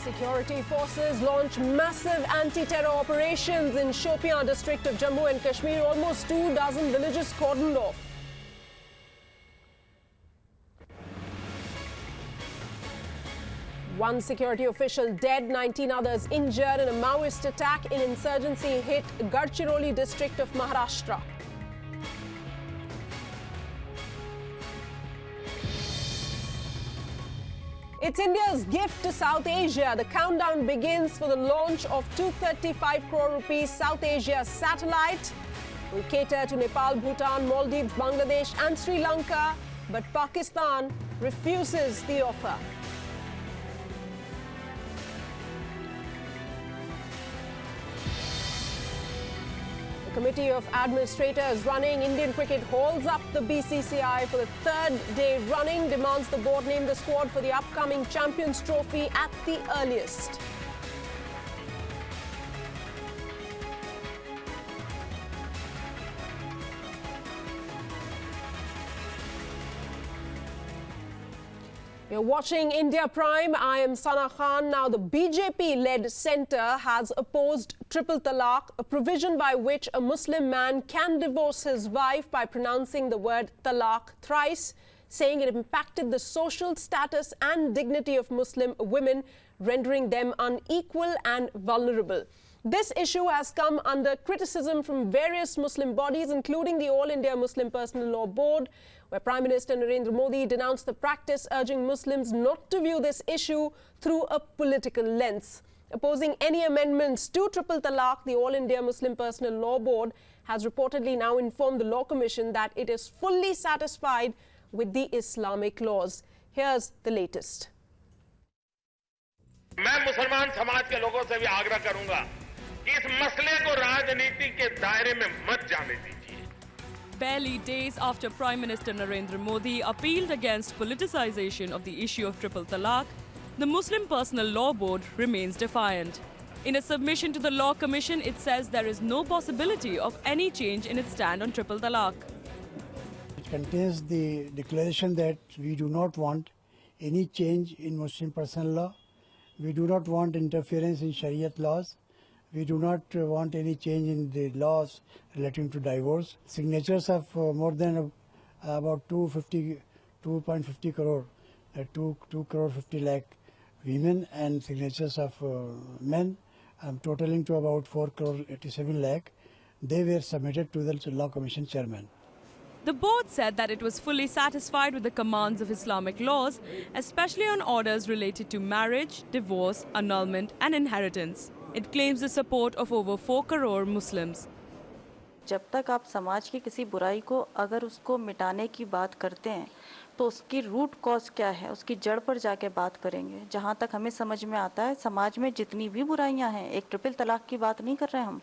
Security forces launch massive anti-terror operations in Shopian district of Jammu and Kashmir. Almost 24 villages cordoned off. One security official dead, 19 others injured in a Maoist attack in insurgency hit Gadchiroli district of Maharashtra. It's India's gift to South Asia. The countdown begins for the launch of 235 crore rupees South Asia satellite. Will cater to Nepal, Bhutan, Maldives, Bangladesh and Sri Lanka, but Pakistan refuses the offer. The Committee of Administrators running Indian cricket holds up the BCCI for the third day running, demands the board name the squad for the upcoming Champions Trophy at the earliest. You're watching India Prime. I am Sana Khan. Now, the BJP-led centre has opposed triple talaq, a provision by which a Muslim man can divorce his wife by pronouncing the word talaq thrice, saying it impacted the social status and dignity of Muslim women, rendering them unequal and vulnerable. This issue has come under criticism from various Muslim bodies, including the All India Muslim Personal Law Board, where Prime Minister Narendra Modi denounced the practice, urging Muslims not to view this issue through a political lens. Opposing any amendments to triple talaq, the All India Muslim Personal Law Board has reportedly now informed the Law Commission that it is fully satisfied with the Islamic laws. Here's the latest. मैं मुसलमान समाज के लोगों से भी आग्रह करूंगा कि इस मसले को राजनीति के दायरे में मत जाने दीजिए. Barely days after Prime Minister Narendra Modi appealed against politicization of the issue of triple talaq, the Muslim Personal Law Board remains defiant. In a submission to the Law Commission, it says there is no possibility of any change in its stand on triple talaq. It contains the declaration that we do not want any change in Muslim personal law. We do not want interference in Shariat laws. We do not want any change in the laws relating to divorce. Signatures of more than about 2.50 crore, 2 crore 50 lakh women, and signatures of men totaling to about 4 crore 87 lakh. They were submitted to the Law Commission chairman. The board said that it was fully satisfied with the commands of Islamic laws, especially on orders related to marriage, divorce, annulment and inheritance. It claims the support of over 4 crore Muslims. जब तक आप समाज की किसी बुराई को अगर उसको मिटाने की बात करते हैं तो उसकी रूट कॉज क्या है, उसकी जड़ पर जाके बात करेंगे. जहाँ तक हमें समझ में आता है, समाज में जितनी भी बुराइयाँ हैं, एक ट्रिपल तलाक की बात नहीं कर रहे हैं हम,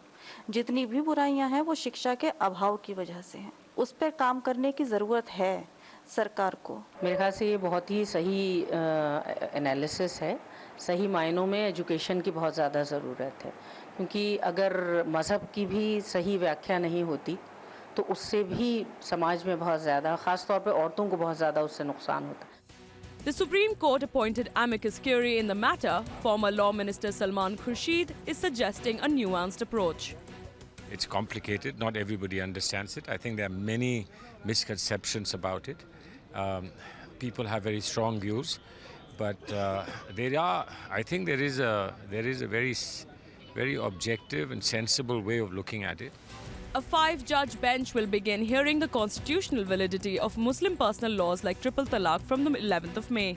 जितनी भी बुराइयाँ हैं वो शिक्षा के अभाव की वजह से हैं. उस पर काम करने की ज़रूरत है सरकार को. मेरे ख्याल से ये बहुत ही सही एनालिसिस है. सही मायनों में एजुकेशन की बहुत ज़्यादा ज़रूरत है, क्योंकि अगर मज़हब की भी सही व्याख्या नहीं होती तो उससे भी समाज में बहुत ज़्यादा, ख़ास तौर पे औरतों को बहुत ज़्यादा उससे नुकसान होता है. The Supreme Court appointed amicus curiae in the matter. Former Law Minister Salman Khurshid is suggesting a nuanced approach. It's complicated. Not everybody understands it. I think there are many misconceptions about it. People have very strong views, but I think there is a very objective and sensible way of looking at it. A 5-judge bench will begin hearing the constitutional validity of Muslim personal laws like triple talaq from the 11th of May.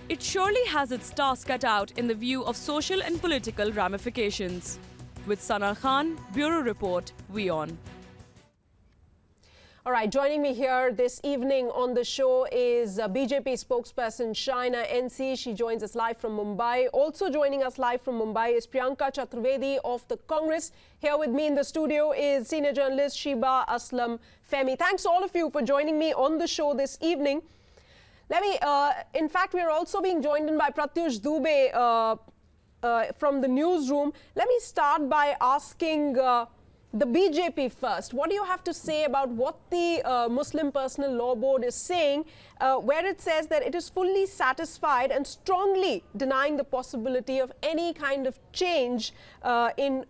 It surely has its task cut out in the view of social and political ramifications. With Sana Khan, Bureau Report, WION. All right, joining me here this evening on the show is BJP spokesperson Shaina NC. She joins us live from Mumbai. Also joining us live from Mumbai is Priyanka Chaturvedi of the Congress. Here with me in the studio is senior journalist Shiba Aslam Femi. Thanks all of you for joining me on the show this evening. In fact, we are also being joined in by Pratyush Dubey from the newsroom. Let me start by asking the BJP first. What do you have to say about what the Muslim Personal Law Board is saying, where it says that it is fully satisfied and strongly denying the possibility of any kind of change in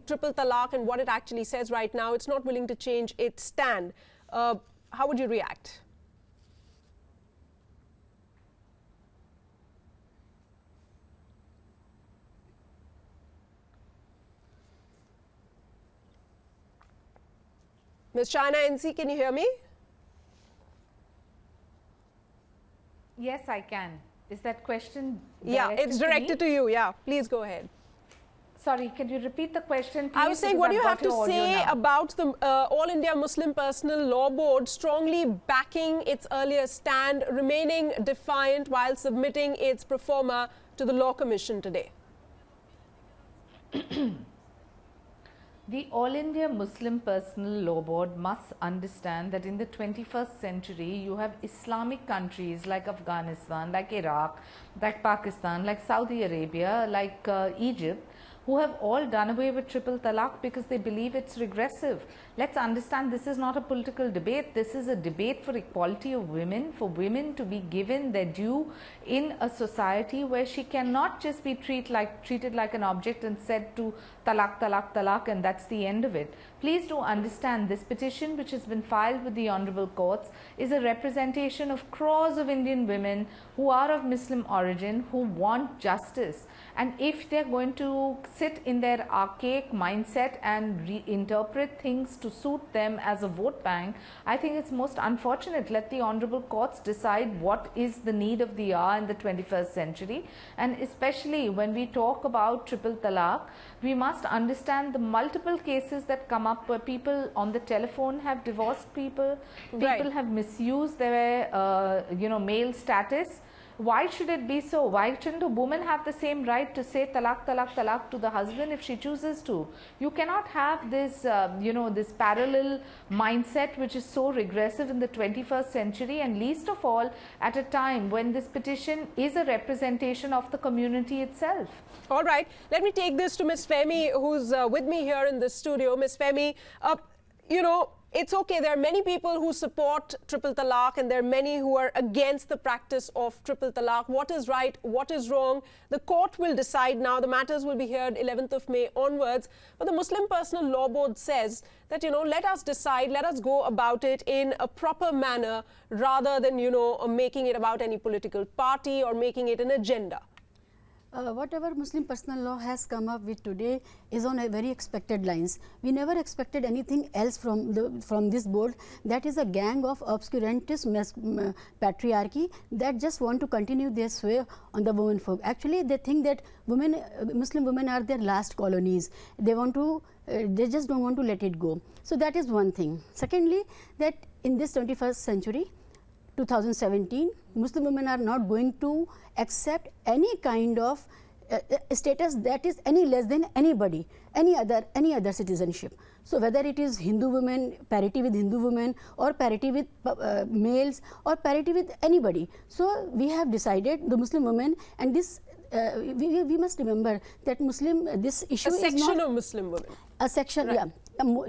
triple talaq, and what it actually says right now? It's not willing to change its stand. How would you react? Ms. China NC, can you hear me? Yes, I can. Is that question Yeah, it's directed to you. Yeah, please go ahead. Sorry, can you repeat the question, please? I was saying, what do you have to say about the All India Muslim Personal Law Board strongly backing its earlier stand, remaining defiant while submitting its pro forma to the Law Commission today? The All India Muslim Personal Law Board must understand that in the 21st century, you have Islamic countries like Afghanistan, like Iraq, like Pakistan, like Saudi Arabia, like Egypt, who have all done away with triple talaq because they believe it's regressive. Let's understand, this is not a political debate. This is a debate for equality of women, for women to be given their due in a society where she cannot just be treated like an object and said to talaq, talaq, talaq, and that's the end of it. Please do understand, this petition which has been filed with the honorable courts is a representation of crores of Indian women who are of Muslim origin, who want justice. And if they're going to sit in their archaic mindset and reinterpret things to suit them as a vote bank, I think it's most unfortunate. Let the honorable courts decide what is the need of the hour in the 21st century. And especially when we talk about triple talaq, we must understand the multiple cases that come up where people on the telephone have divorced people, people have misused their male status. Why should it be so? Why shouldn't a woman have the same right to say talaq, talaq, talaq to the husband if she chooses to? You cannot have this, this parallel mindset which is so regressive in the 21st century, and least of all at a time when this petition is a representation of the community itself. All right, let me take this to Ms. Femi, who's with me here in the studio. Ms. Femi, it's okay, there are many people who support triple talaq and there are many who are against the practice of triple talaq. What is right, what is wrong? The court will decide now. The matters will be heard 11th of May onwards. But the Muslim Personal Law Board says that, let us decide, let us go about it in a proper manner rather than, making it about any political party or making it an agenda. Whatever Muslim personal law has come up with today is on a very expected lines. We never expected anything else from this board. That is a gang of obscurantist patriarchy that just want to continue their sway on the women folk. Actually, they think that Muslim women are their last colonies. They just don't want to let it go. So that is one thing. Secondly, that in this 21st century, 2017, Muslim women are not going to accept any kind of status that is any less than anybody, any other citizenship. So whether it is Hindu women, parity with Hindu women, or parity with males, or parity with anybody. So we have decided, the Muslim women, and this we must remember that this issue is not a section of Muslim women. A section, right.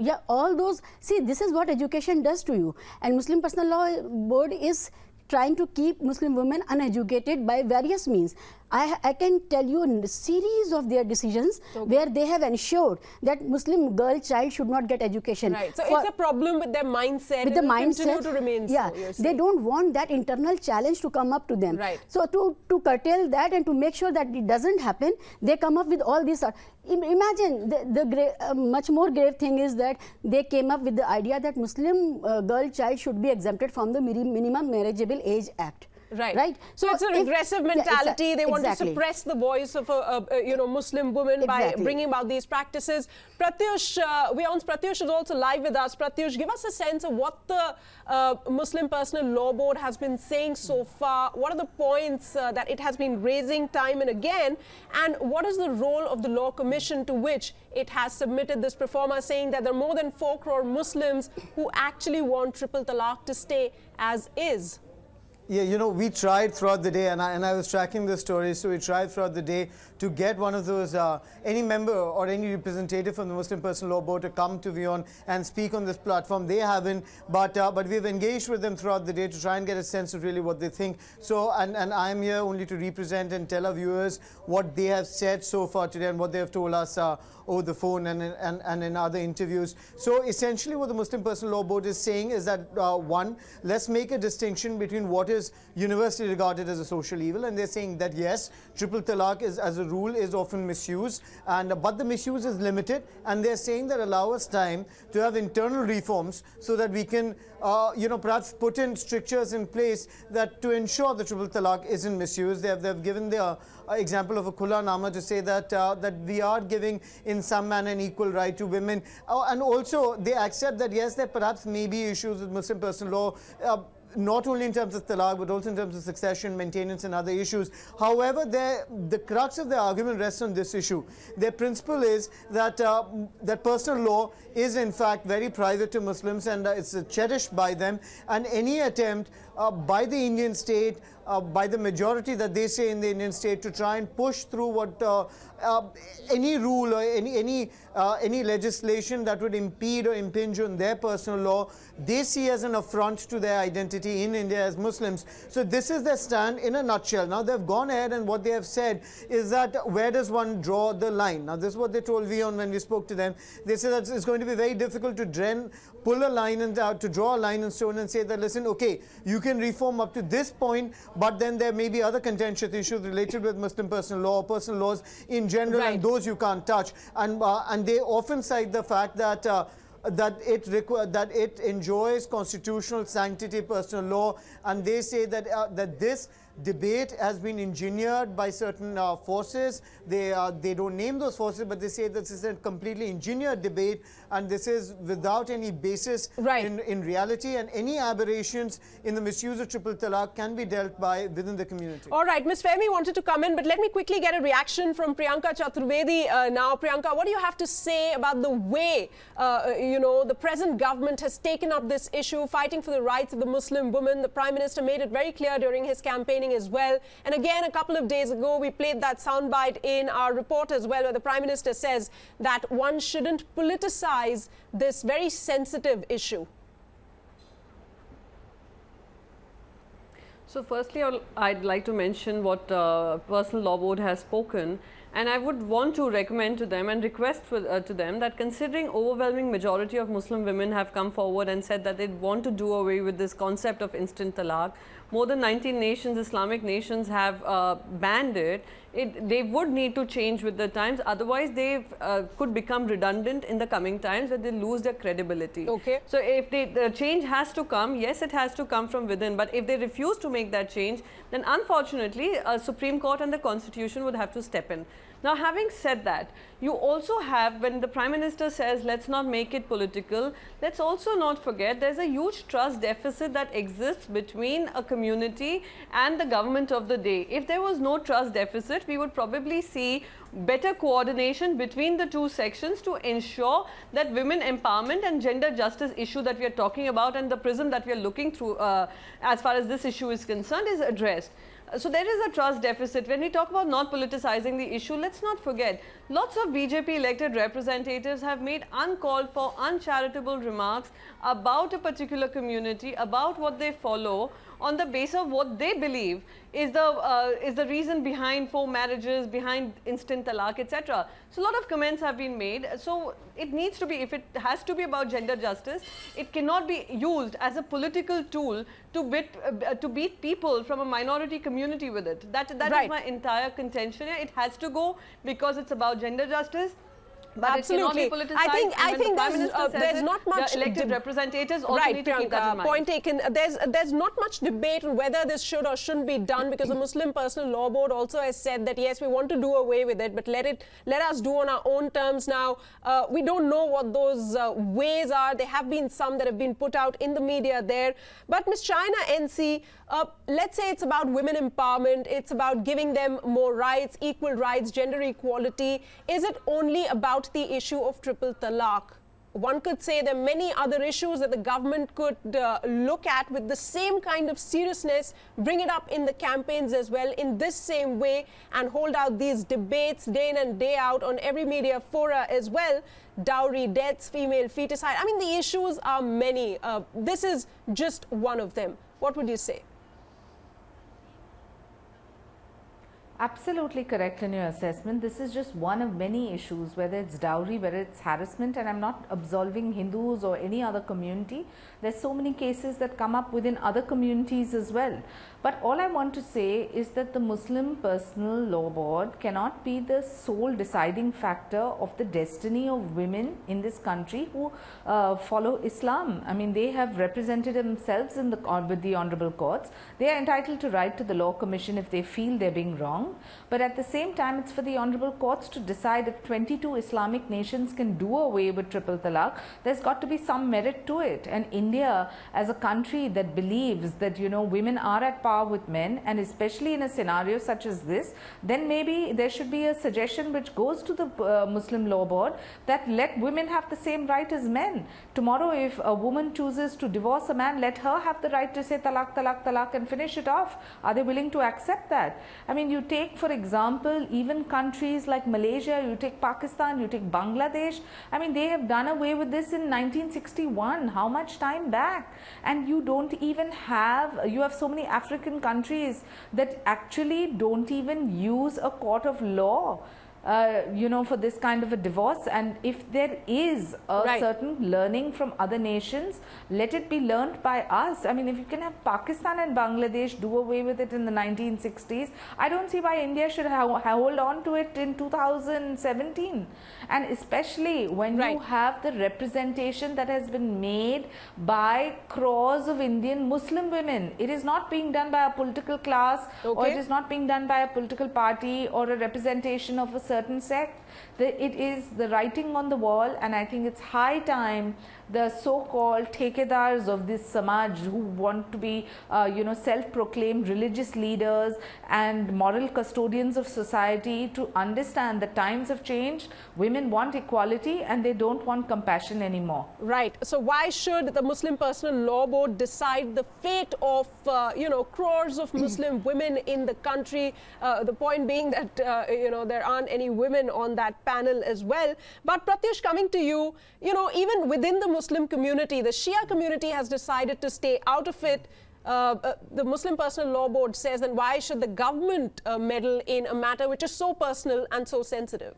Yeah, all those, see, this is what education does to you, and Muslim Personal Law Board is trying to keep Muslim women uneducated by various means. I can tell you a series of their decisions where they have ensured that Muslim girl child should not get education. Right. So it's a problem with their mindset. With the mindset, continue to remain so, they don't want that internal challenge to come up to them. Right. So to curtail that and to make sure that it doesn't happen, they come up with all these. Imagine the much more grave thing is that they came up with the idea that Muslim girl child should be exempted from the Minimum Marriageable Age Act. Right. So it's a regressive mentality. They want to suppress the voice of a Muslim woman by bringing about these practices. Pratyush, WION's Pratyush is also live with us. Pratyush, give us a sense of what the Muslim Personal Law Board has been saying so far. What are the points that it has been raising time and again? And what is the role of the Law Commission to which it has submitted this pro forma, saying that there are more than 4 crore Muslims who actually want triple talaq to stay as is? Yeah, you know, we tried throughout the day, and I was tracking the story, so we tried throughout the day to get one of those, any member or any representative from the Muslim Personal Law Board to come to WION and speak on this platform. They haven't, but we've engaged with them throughout the day to try and get a sense of really what they think. So, and I'm here only to represent and tell our viewers what they have said so far today and what they have told us over the phone and in other interviews. So essentially what the Muslim Personal Law Board is saying is that, one, let's make a distinction between what is universally regarded as a social evil, and they're saying that yes, triple talaq is, as a rule, is often misused, but the misuse is limited, and they're saying that allow us time to have internal reforms so that we can perhaps put in strictures in place that to ensure the triple talaq isn't misused. They've given the example of a Khula Nama to say that that we are giving in some manner an equal right to women, and also they accept that yes, there perhaps may be issues with Muslim personal law, not only in terms of talaq but also in terms of succession, maintenance and other issues. However, the crux of their argument rests on this issue. Their principle is that that personal law is in fact very private to Muslims, and it's cherished by them, and any attempt by the Indian state, by the majority that they say in the Indian state, to try and push through what any rule or any legislation that would impede or impinge on their personal law, they see as an affront to their identity in India as Muslims. So this is their stand in a nutshell. Now they've gone ahead, and what they have said is that where does one draw the line? Now this is what they told WION when we spoke to them. They said that it's going to be very difficult to pull a line and to draw a line in stone and say that, listen, okay, you can reform up to this point, but then there may be other contentious issues related with Muslim personal law or personal laws in general, and those you can't touch. And they often cite the fact that that it enjoys constitutional sanctity, personal law, and they say that that this debate has been engineered by certain forces. They don't name those forces, but they say that this is a completely engineered debate, and this is without any basis in reality, and any aberrations in the misuse of triple talaq can be dealt by within the community. All right, Ms. Fehmi wanted to come in, but let me quickly get a reaction from Priyanka Chaturvedi now. Priyanka, what do you have to say about the way the present government has taken up this issue, fighting for the rights of the Muslim woman? The Prime Minister made it very clear during his campaigning as well. And again, a couple of days ago, we played that soundbite in our report as well, where the Prime Minister says that one shouldn't politicize this very sensitive issue. So firstly, I'd like to mention what Personal Law Board has spoken, and I would want to recommend to them and request to them that, considering overwhelming majority of Muslim women have come forward and said that they want to do away with this concept of instant talaq, more than 19 nations, Islamic nations, have banned it. They would need to change with the times, otherwise they could become redundant in the coming times, where they lose their credibility. Okay. So if the change has to come, yes, it has to come from within, but if they refuse to make that change, then unfortunately Supreme Court and the Constitution would have to step in. Now, having said that, you also have, when the Prime Minister says let's not make it political, let's also not forget there's a huge trust deficit that exists between a community and the government of the day. If there was no trust deficit, we would probably see better coordination between the two sections to ensure that women empowerment and gender justice issue that we are talking about, and the prism that we are looking through as far as this issue is concerned, is addressed. So there is a trust deficit. When we talk about not politicizing the issue, let's not forget, lots of BJP elected representatives have made uncalled for, uncharitable remarks about a particular community, about what they follow, on the basis of what they believe is the reason behind forced marriages, behind instant talaq, etc. So a lot of comments have been made. So it needs to be, if it has to be about gender justice, it cannot be used as a political tool to beat people from a minority community with it. That is my entire contention. It has to go because it's about gender justice. But absolutely, it cannot be politicized. I think there's not much elected representatives also need to keep that in mind. Point taken. There's not much debate on whether this should or shouldn't be done, because the Muslim Personal Law Board also has said that yes, we want to do away with it, but let us do on our own terms. Now we don't know what those ways are. There have been some that have been put out in the media there, but Ms. China NC, let's say it's about women empowerment, it's about giving them more rights, equal rights, gender equality. Is it only about the issue of triple talaq? one could say there are many other issues that the government could look at with the same kind of seriousness, bring it up in the campaigns as well in this same way, and hold out these debates day in and day out on every media fora as well. Dowry, deaths, female feticide. I mean, the issues are many. This is just one of them. What would you say? Absolutely correct in your assessment. This is just one of many issues, whether it's dowry, whether it's harassment, and I'm not absolving Hindus or any other community. There's so many cases that come up within other communities as well. But all I want to say is that the Muslim Personal Law Board cannot be the sole deciding factor of the destiny of women in this country who follow Islam. I mean, they have represented themselves in with the honorable courts. They are entitled to write to the Law Commission if they feel they're being wrong. But at the same time, it's for the honorable courts to decide if 22 Islamic nations can do away with triple talaq. There's got to be some merit to it. And India, as a country that believes that, you know, women are at par with men, and especially in a scenario such as this, then maybe there should be a suggestion which goes to the Muslim Law Board that let women have the same right as men. Tomorrow, if a woman chooses to divorce a man, let her have the right to say talaq, talaq, talaq and finish it off. Are they willing to accept that? I mean, you take, for example, even countries like Malaysia, you take Pakistan, you take Bangladesh. I mean, they have done away with this in 1961. How much time back? And you don't even have, you have so many African countries that actually don't even use a court of law. You know, for this kind of a divorce. And if there is a certain learning from other nations, let it be learnt by us. I mean, if you can have Pakistan and Bangladesh do away with it in the 1960s, I don't see why India should hold on to it in 2017. And especially when you have the representation that has been made by crores of Indian Muslim women. It is not being done by a political class, or it is not being done by a political party or a representation of a certain sect. It is the writing on the wall, and I think it's high time the so-called thekedars of this Samaj who want to be, you know, self-proclaimed religious leaders and moral custodians of society to understand that times have changed. Women want equality and they don't want compassion anymore. Right. So why should the Muslim Personal Law Board decide the fate of, you know, crores of Muslim women in the country? The point being that, you know, there aren't any women on that panel as well. But Pratyush, coming to you, you know, even within the Muslim community, the Shia community has decided to stay out of it. The Muslim Personal Law Board says, then why should the government meddle in a matter which is so personal and so sensitive?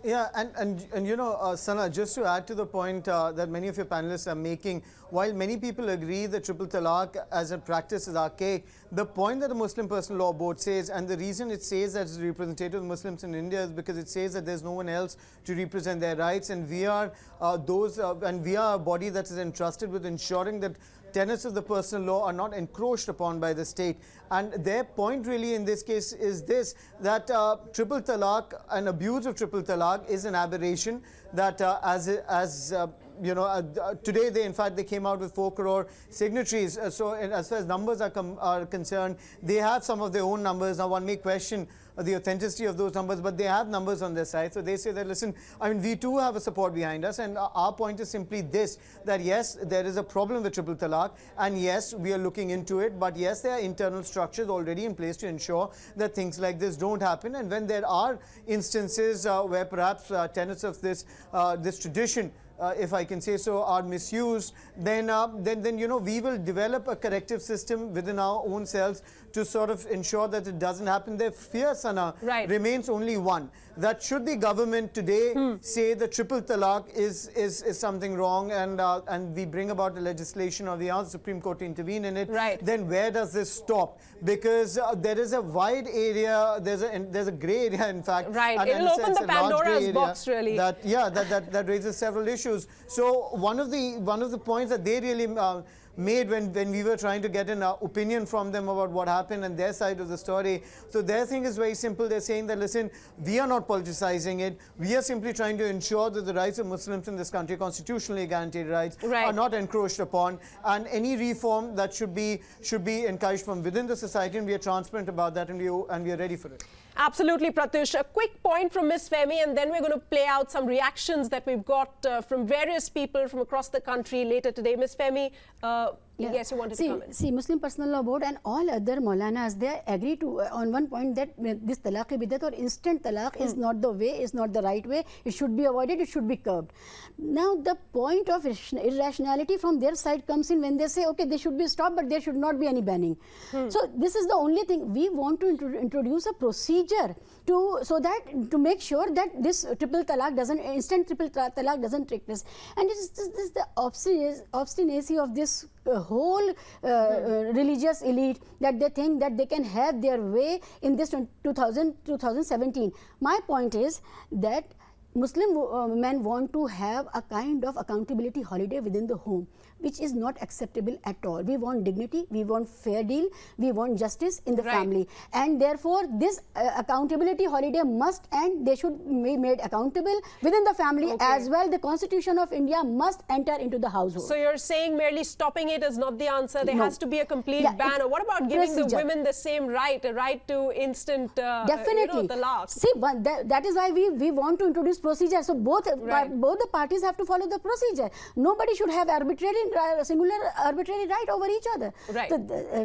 Yeah, and you know, Sana, just to add to the point that many of your panelists are making, while many people agree that triple talaq as a practice is archaic, the point that the Muslim Personal Law Board says, and the reason it says that it's representative of Muslims in India is because it says that there's no one else to represent their rights, and we are we are a body that is entrusted with ensuring that tenets of the personal law are not encroached upon by the state. And their point really in this case is this, that triple talaq, an abuse of triple talaq is an aberration that you know, today they in fact they came out with 4 crore signatories. So as far as numbers are concerned, they have some of their own numbers. Now one may question the authenticity of those numbers, but they have numbers on their side. So they say that, listen, I mean, we too have a support behind us, and our point is simply this, that yes, there is a problem with triple talaq, and yes, we are looking into it, but yes, there are internal structures already in place to ensure that things like this don't happen. And when there are instances where perhaps tenets of this tradition, if I can say so, are misused, then you know, we will develop a corrective system within our own selves to sort of ensure that it doesn't happen. Their fear, Sana, remains only one, that should the government today say that triple talaq is something wrong, and we bring about the legislation or we ask the Supreme Court to intervene in it, then where does this stop? Because there is a wide area, there's a grey area in fact. Right, it'll open the Pandora's box really. That raises several issues. So one of the points that they really made when we were trying to get an opinion from them about what happened and their side of the story. So their thing is very simple. They're saying that, listen, we are not politicizing it. We are simply trying to ensure that the rights of Muslims in this country, constitutionally guaranteed rights, are not encroached upon. And any reform that should be encouraged from within the society, and we are transparent about that, and we are ready for it. Absolutely, Pratyush. A quick point from Ms. Femi, and then we're going to play out some reactions that we've got from various people from across the country later today. Ms. Femi, yes, you wanted to comment. See, Muslim Personal Law Board and all other Maulanas, they agree to on one point that this talaq-e-bidat or instant talaq is not the way, is not the right way. It should be avoided, it should be curbed. Now, the point of irrationality from their side comes in when they say, okay, they should be stopped, but there should not be any banning. So, this is the only thing. We want to introduce a procedure to make sure that this triple talaq doesn't, instant triple talaq doesn't take place. And this is the obstinacy of this whole religious elite, that they think that they can have their way in this 2017. My point is that Muslim men want to have a kind of accountability holiday within the home, which is not acceptable at all. We want dignity, we want fair deal, we want justice in the family, and therefore this accountability holiday must end. They should be made accountable within the family as well. The Constitution of India must enter into the household. So you're saying merely stopping it is not the answer. There has to be a complete ban. Or what about giving the women the same right, a right to instant definitely talaq? See, that is why we want to introduce procedure. So both the parties have to follow the procedure. Nobody should have singular arbitrary right over each other. Right. So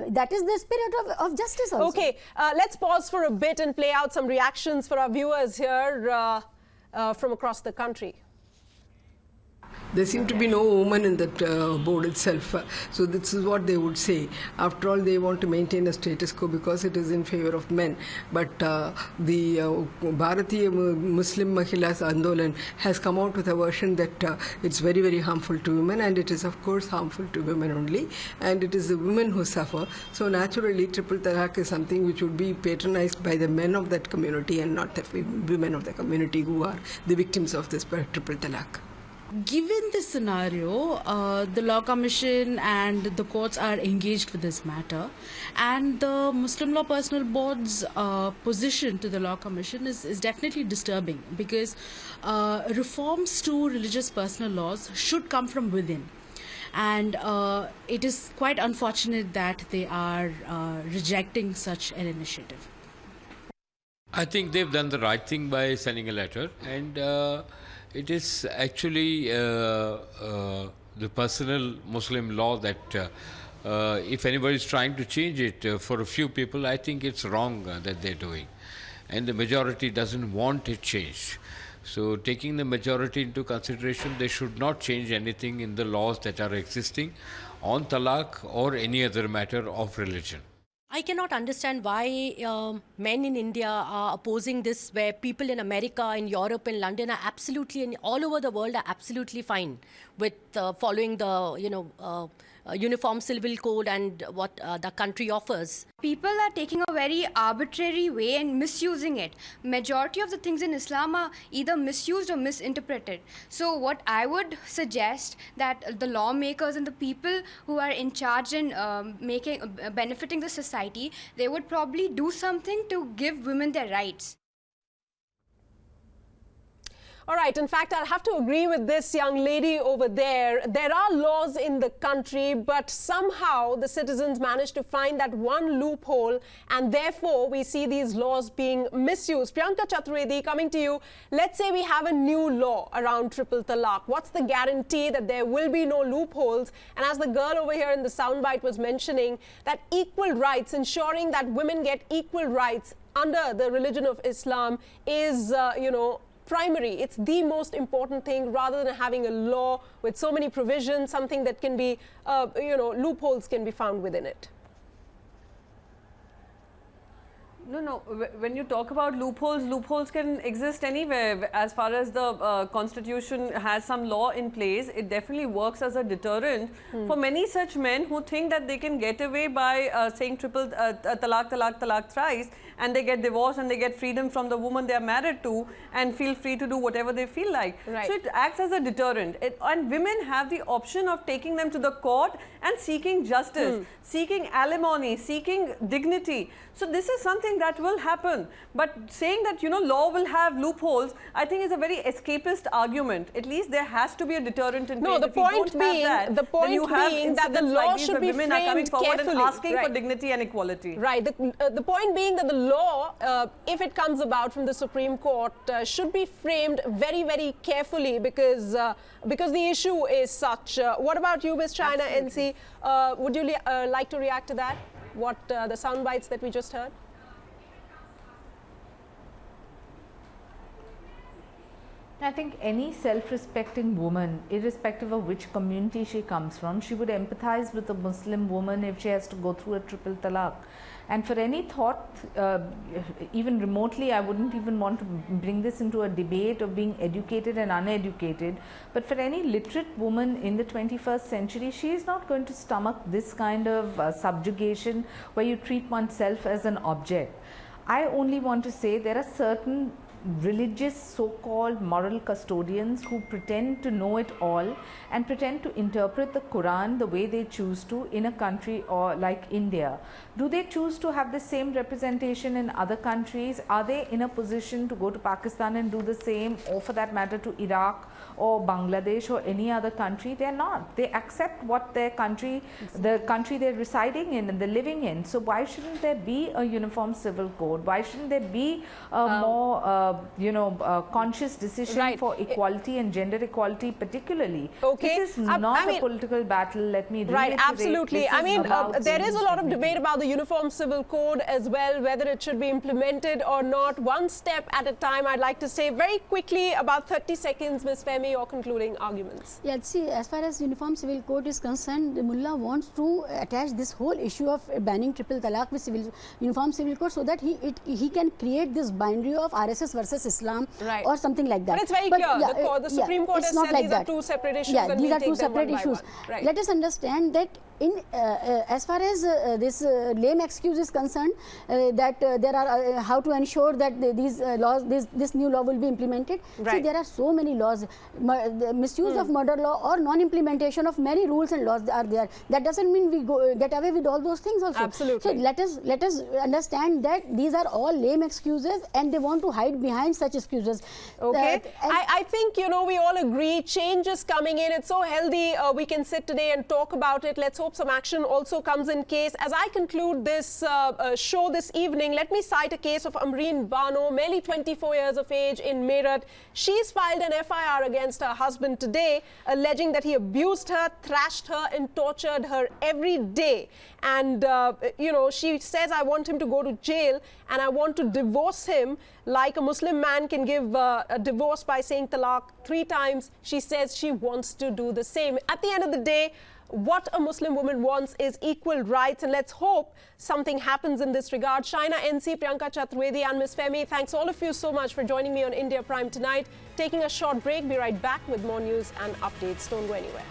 that is the spirit of justice also. Okay, let's pause for a bit and play out some reactions for our viewers here from across the country. There seem to be no women in that board itself. So this is what they would say. After all, they want to maintain a status quo because it is in favor of men. But the Bharatiya Muslim Mahilas Andolan has come out with a version that it's very, very harmful to women, and it is of course harmful to women only, and it is the women who suffer. So naturally, triple talaq is something which would be patronized by the men of that community and not the women of the community who are the victims of this triple talaq. Given this scenario, the Law Commission and the courts are engaged with this matter, and the Muslim Law Personal Board's position to the Law Commission is definitely disturbing, because reforms to religious personal laws should come from within. And it is quite unfortunate that they are rejecting such an initiative. I think they've done the right thing by sending a letter, and it is actually the personal Muslim law that if anybody is trying to change it for a few people, I think it's wrong that they're doing. And the majority doesn't want it changed. So taking the majority into consideration, they should not change anything in the laws that are existing on talaq or any other matter of religion. I cannot understand why men in India are opposing this, where people in America, in Europe, in London are absolutely, and all over the world are absolutely fine with following the, uniform civil code and what the country offers. People are taking a very arbitrary way and misusing it. Majority of the things in Islam are either misused or misinterpreted. So what I would suggest, that the lawmakers and the people who are in charge in benefiting the society, they would probably do something to give women their rights. All right, in fact, I'll have to agree with this young lady over there. There are laws in the country, but somehow the citizens manage to find that one loophole, and therefore we see these laws being misused. Priyanka Chaturvedi, coming to you. Let's say we have a new law around triple talaq. What's the guarantee that there will be no loopholes? And as the girl over here in the soundbite was mentioning, that equal rights, ensuring that women get equal rights under the religion of Islam is, primary. It's the most important thing, rather than having a law with so many provisions, something that can be, loopholes can be found within it. No. When you talk about loopholes, loopholes can exist anywhere. As far as the Constitution has some law in place, it definitely works as a deterrent for many such men who think that they can get away by saying triple talaq, thrice, and they get divorced and they get freedom from the woman they are married to and feel free to do whatever they feel like. Right. So it acts as a deterrent. And women have the option of taking them to the court and seeking justice, seeking alimony, seeking dignity. So this is something that will happen. But saying that, law will have loopholes, I think is a very escapist argument. At least there has to be a deterrent in place. No, the point being that the law should be framed carefully. Women are coming forward and asking for dignity and equality. Right. The point being that the law, if it comes about from the Supreme Court, should be framed very, very carefully because the issue is such. What about you, Ms. China NC? Would you like to react to that? What the sound bites that we just heard? I think any self-respecting woman, irrespective of which community she comes from, she would empathize with a Muslim woman if she has to go through a triple talaq. And for any thought, even remotely, I wouldn't even want to bring this into a debate of being educated and uneducated. But for any literate woman in the 21st century, she is not going to stomach this kind of subjugation where you treat oneself as an object. I only want to say there are certain religious so-called moral custodians who pretend to know it all and pretend to interpret the Quran the way they choose to in a country or like India. Do they choose to have the same representation in other countries? Are they in a position to go to Pakistan and do the same, or for that matter to Iraq or Bangladesh or any other country? They are not. They accept what their country, the country they're residing in and they're living in. So why shouldn't there be a uniform civil code? Why shouldn't there be a more conscious decision for equality and gender equality particularly? Okay. This is not a political battle, let me reiterate. Right, absolutely. I mean, there is a lot of debate about the Uniform Civil Code as well, whether it should be implemented or not. One step at a time, I'd like to say very quickly, about 30 seconds, Ms. Femi, your concluding arguments. Yeah, see, as far as Uniform Civil Code is concerned, the Mullah wants to attach this whole issue of banning triple talaq with Uniform Civil Code so that he can create this binary of RSS versus Islam or something like that. But it's very clear. Yeah, the Supreme Court has said these are two separate issues. Yeah, these are two separate issues. Right. Let us understand that as far as this lame excuse is concerned, that there are how to ensure that these laws, this new law will be implemented. Right. See, there are so many laws, the misuse of murder law or non-implementation of many rules and laws are there. That doesn't mean we get away with all those things also. Absolutely. So let us understand that these are all lame excuses and they want to hide behind such excuses. Okay. I think, we all agree change is coming in. It's so healthy. We can sit today and talk about it. Let's hope some action also comes in case. As I conclude this show this evening, let me cite a case of Amreen Bano, merely 24 years of age in Meerut. She's filed an FIR against her husband today, alleging that he abused her, thrashed her and tortured her every day. And, she says, I want him to go to jail and I want to divorce him like a Muslim man can give a divorce by saying talaq 3 times. She says she wants to do the same. At the end of the day, what a Muslim woman wants is equal rights, and let's hope something happens in this regard. Shaina NC, Priyanka Chaturvedi and Ms. Femi, thanks all of you so much for joining me on India Prime tonight. Taking a short break, be right back with more news and updates. Don't go anywhere.